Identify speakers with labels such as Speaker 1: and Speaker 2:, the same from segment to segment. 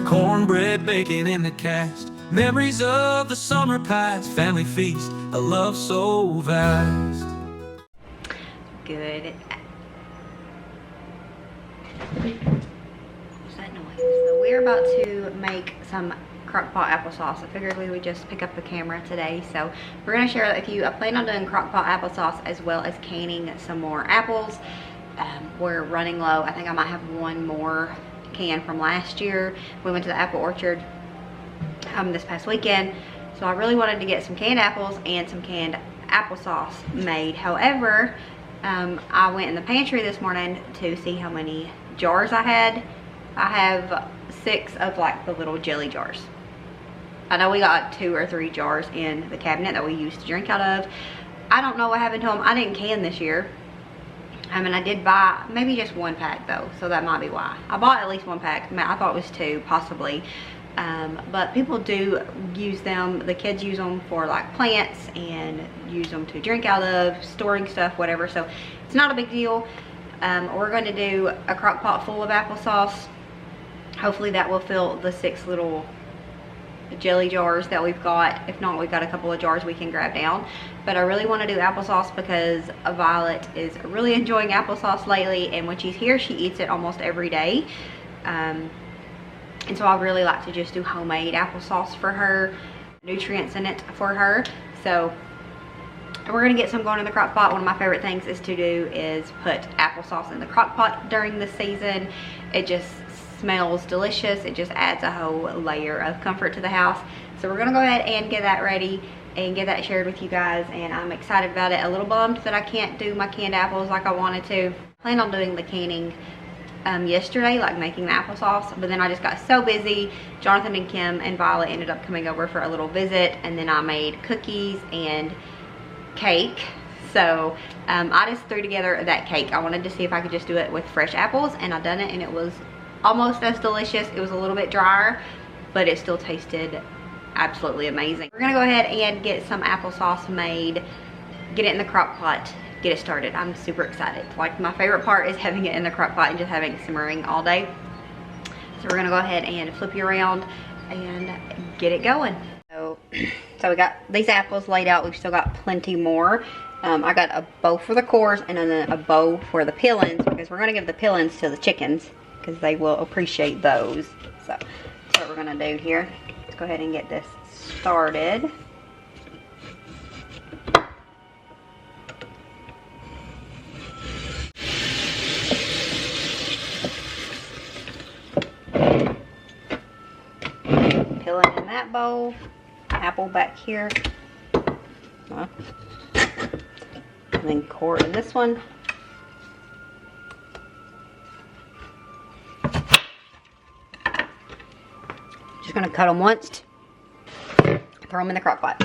Speaker 1: cornbread baking in the cast, memories of the summer past, family feast, a love so vast.
Speaker 2: Good. What's that noise? So we're about to make some Crock-Pot applesauce. I figured we would just pick up the camera today. So we're going to share that with you. I plan on doing Crock-Pot applesauce as well as canning some more apples. We're running low. I think I might have one more can from last year. We went to the apple orchard this past weekend. So I really wanted to get some canned apples and some canned applesauce made. However, I went in the pantry this morning to see how many jars I had. I have 6 of like the little jelly jars. I know we got 2 or 3 jars in the cabinet that we used to drink out of. I don't know what happened to them. I didn't can this year. I mean, I did buy maybe just 1 pack though, so that might be why. I bought at least 1 pack. I mean, I thought it was 2 possibly. But people do use them. The kids use them for like plants and use them to drink out of, storing stuff, whatever. So it's not a big deal. We're going to do a crock pot full of applesauce. Hopefully that will fill the 6 little jelly jars that we've got. If not, we've got a couple of jars we can grab down. But I really want to do applesauce because Violet is really enjoying applesauce lately, and when she's here she eats it almost every day. And so I really like to just do homemade applesauce for her, nutrients in it for her. So we're gonna get some going in the crock pot. One of my favorite things is to do is put applesauce in the crock pot during the season. It just smells delicious. It just adds a whole layer of comfort to the house. So we're gonna go ahead and get that ready and get that shared with you guys, and I'm excited about it. A little bummed that I can't do my canned apples like I wanted to. I planned on doing the canning yesterday, like making the applesauce, but then I just got so busy. Jonathan and Kim and Violet ended up coming over for a little visit, and then I made cookies and cake. So I just threw together that cake. I wanted to see if I could just do it with fresh apples, and I done it, and it was almost as delicious. It was a little bit drier, but it still tasted absolutely amazing. We're gonna go ahead and get some applesauce made, get it in the crock pot, get it started. I'm super excited. Like, my favorite part is having it in the crock pot and just having it simmering all day. So we're gonna go ahead and flip you around and get it going. So we got these apples laid out. We've still got plenty more. I got a bow for the cores and then a bow for the peelings, because we're gonna give the peelings to the chickens because they will appreciate those. So that's what we're gonna do here. Let's go ahead and get this started. Peeling in that bowl, apple back here, and then core in this one. Just gonna cut them once, throw them in the crock pot.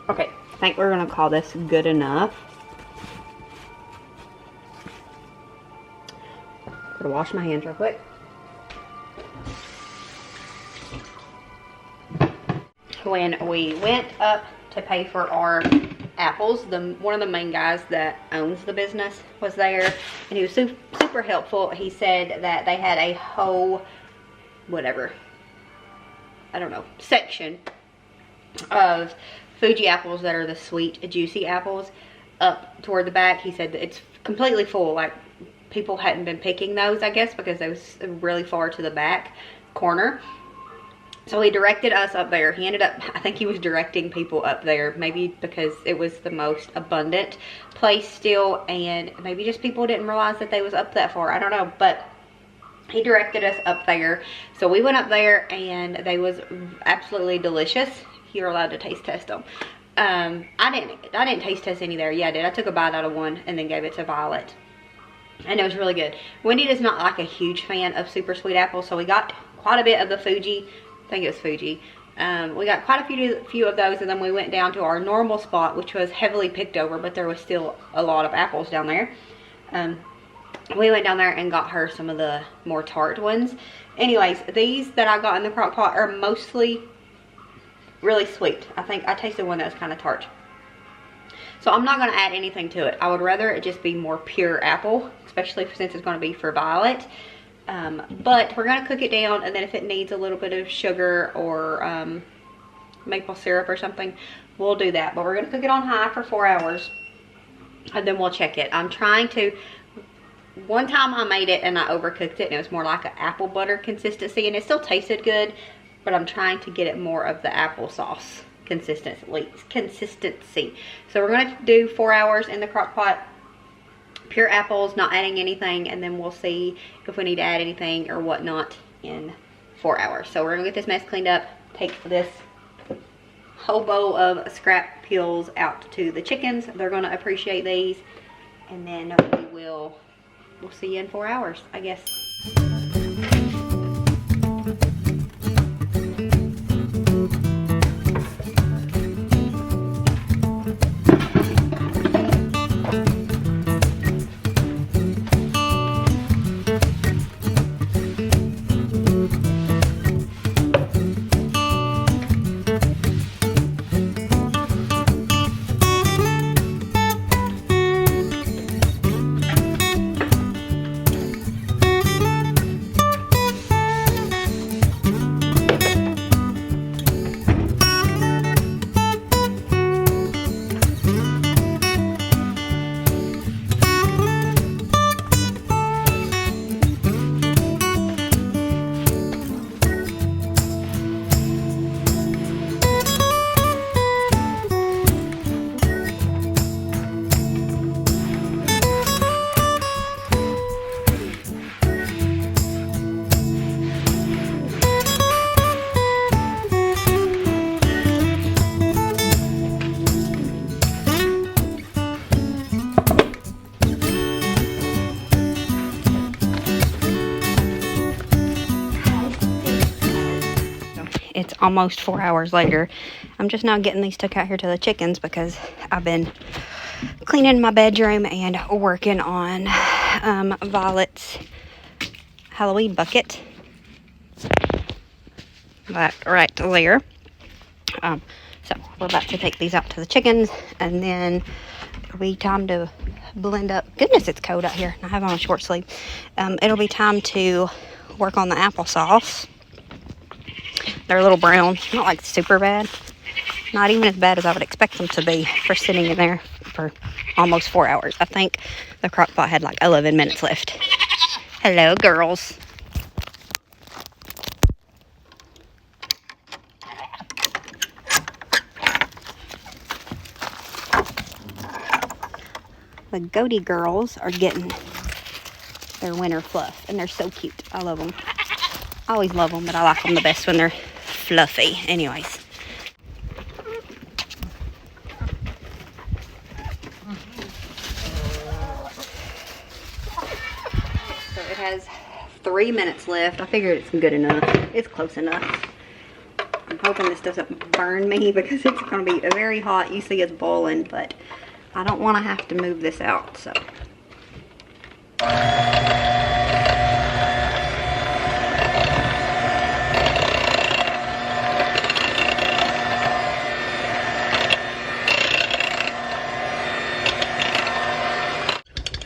Speaker 2: Okay, I think we're gonna call this good enough. Gotta wash my hands real quick. When we went up to pay for our apples. One of the main guys that owns the business was there, and he was super helpful. He said that they had a whole, whatever, I don't know, section of Fuji apples that are the sweet, juicy apples up toward the back. He said that it's completely full, like people hadn't been picking those, I guess, because they was really far to the back corner. So he directed us up there. He ended up, I think he was directing people up there, maybe because it was the most abundant place still, and maybe just people didn't realize that they was up that far. I don't know, but he directed us up there. So we went up there, and they was absolutely delicious. You're allowed to taste test them. I didn't taste test any there. Yeah, I did. I took a bite out of one and then gave it to Violet, and it was really good. Wendy is not like a huge fan of super sweet apples, so we got quite a bit of the Fuji. I think it was Fuji. We got quite a few of those, and then we went down to our normal spot, which was heavily picked over, but there was still a lot of apples down there. We went down there and got her some of the more tart ones. Anyways, these that I got in the crock pot are mostly really sweet. I think I tasted one that was kind of tart. So I'm not going to add anything to it. I would rather it just be more pure apple, especially since it's going to be for Violet. But we're going to cook it down, and then if it needs a little bit of sugar or maple syrup or something, we'll do that. But we're going to cook it on high for 4 hours, and then we'll check it. I'm trying to, one time I made it and I overcooked it, and it was more like an apple butter consistency, and it still tasted good, but I'm trying to get it more of the applesauce consistency. So we're going to do 4 hours in the crock pot, pure apples, not adding anything, and then we'll see if we need to add anything or whatnot in 4 hours. So we're gonna get this mess cleaned up, take this whole bowl of scrap peels out to the chickens. They're gonna appreciate these, and then we'll see you in 4 hours, I guess. It's almost 4 hours later. I'm just now getting these took out here to the chickens because I've been cleaning my bedroom and working on Violet's Halloween bucket. That right there. So we're about to take these out to the chickens, and then it'll be time to blend up. Goodness, it's cold out here. I have on a short sleeve. It'll be time to work on the applesauce. They're a little brown, not like super bad. Not even as bad as I would expect them to be for sitting in there for almost 4 hours. I think the crock pot had like 11 minutes left. Hello, girls. The goatee girls are getting their winter fluff, and they're so cute. I love them. I always love them, but I like them the best when they're fluffy. Anyways. So it has 3 minutes left. I figured it's good enough. It's close enough. I'm hoping this doesn't burn me because it's going to be very hot. You see it's boiling, but I don't want to have to move this out, so.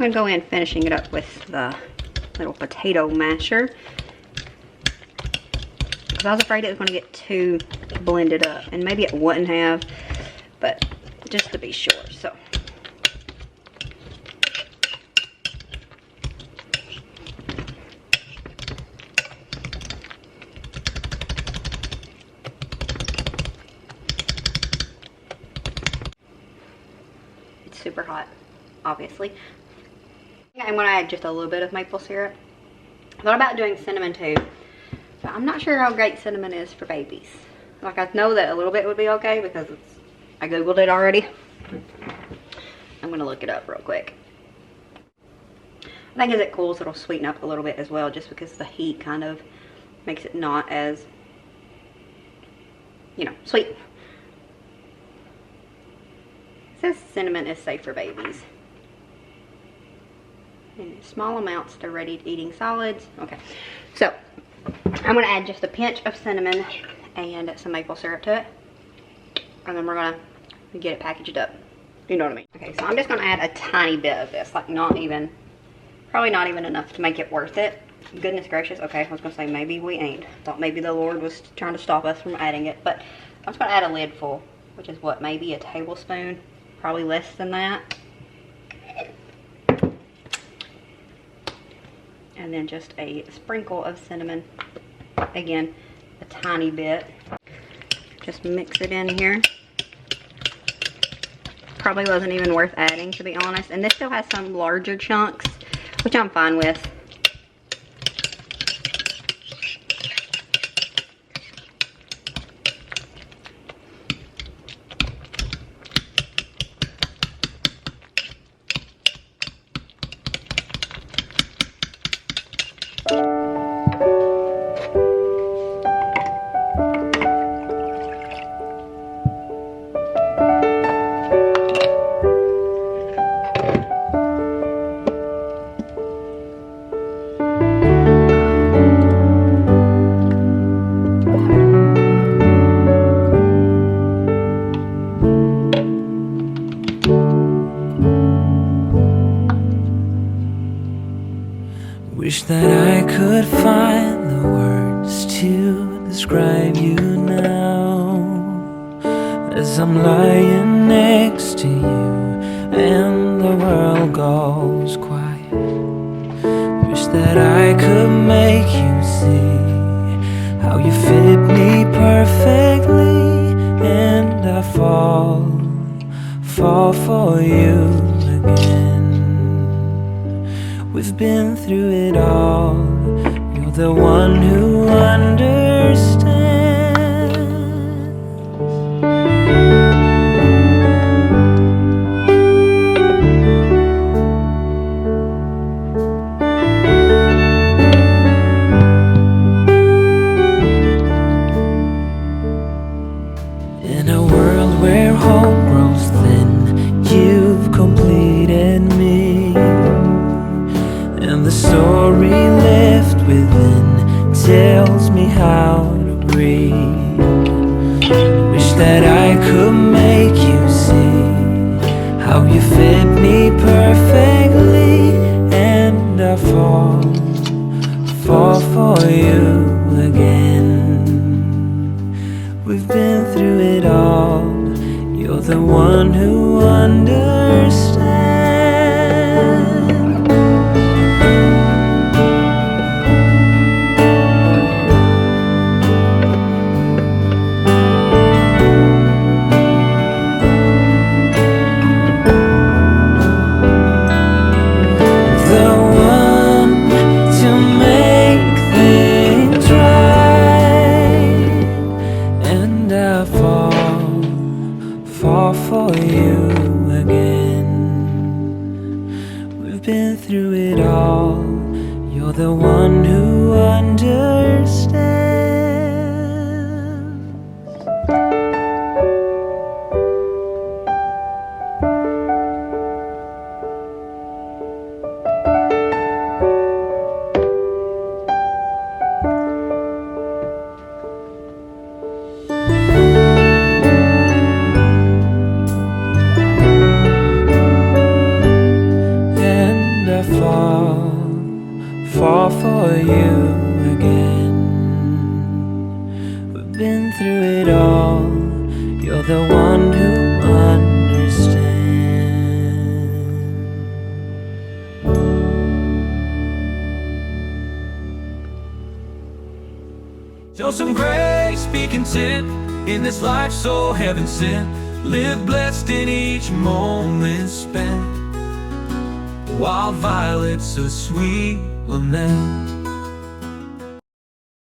Speaker 2: going to go in finishing it up with the little potato masher, because I was afraid it was going to get too blended up, and maybe it wouldn't have, but just to be sure. So it's super hot, obviously. I'm going to add just a little bit of maple syrup. I thought about doing cinnamon too, but I'm not sure how great cinnamon is for babies. Like, I know that a little bit would be okay because I googled it already. I'm going to look it up real quick. I think as it cools, it'll sweeten up a little bit as well, just because the heat kind of makes it not as, you know, sweet. It says cinnamon is safe for babies. In small amounts, they're ready to eating solids. Okay, so I'm going to add just a pinch of cinnamon and some maple syrup to it, and then we're going to get it packaged up. You know what I mean? Okay, so I'm just going to add a tiny bit of this, like not even, probably not even enough to make it worth it. Goodness gracious. Okay, I was going to say maybe we ain't. Thought maybe the Lord was trying to stop us from adding it, but I'm just going to add a lid full, which is what, maybe a tablespoon, probably less than that. And then just a sprinkle of cinnamon. Again, a tiny bit. Just mix it in here. Probably wasn't even worth adding, to be honest. And this still has some larger chunks, which I'm fine with.
Speaker 1: Wish that I could find the words to describe you now, as I'm lying next to you and the world goes quiet. Wish that I could make you see how you fit me perfectly, and I fall for you again. We've been through it all. You're the one who understands. In a world where hope grows thin, you've completed me. And the story left within tells me how to breathe. Wish that I could make you see how you fit me perfectly, and I fall for you again. We've been through it all. You're the one who understands. Fall for you again. We've been through it all. You're the one who understands. Show some grace, be content in this life so heaven sent. Live blessed in each moment spent. Wild violets, a sweet lament.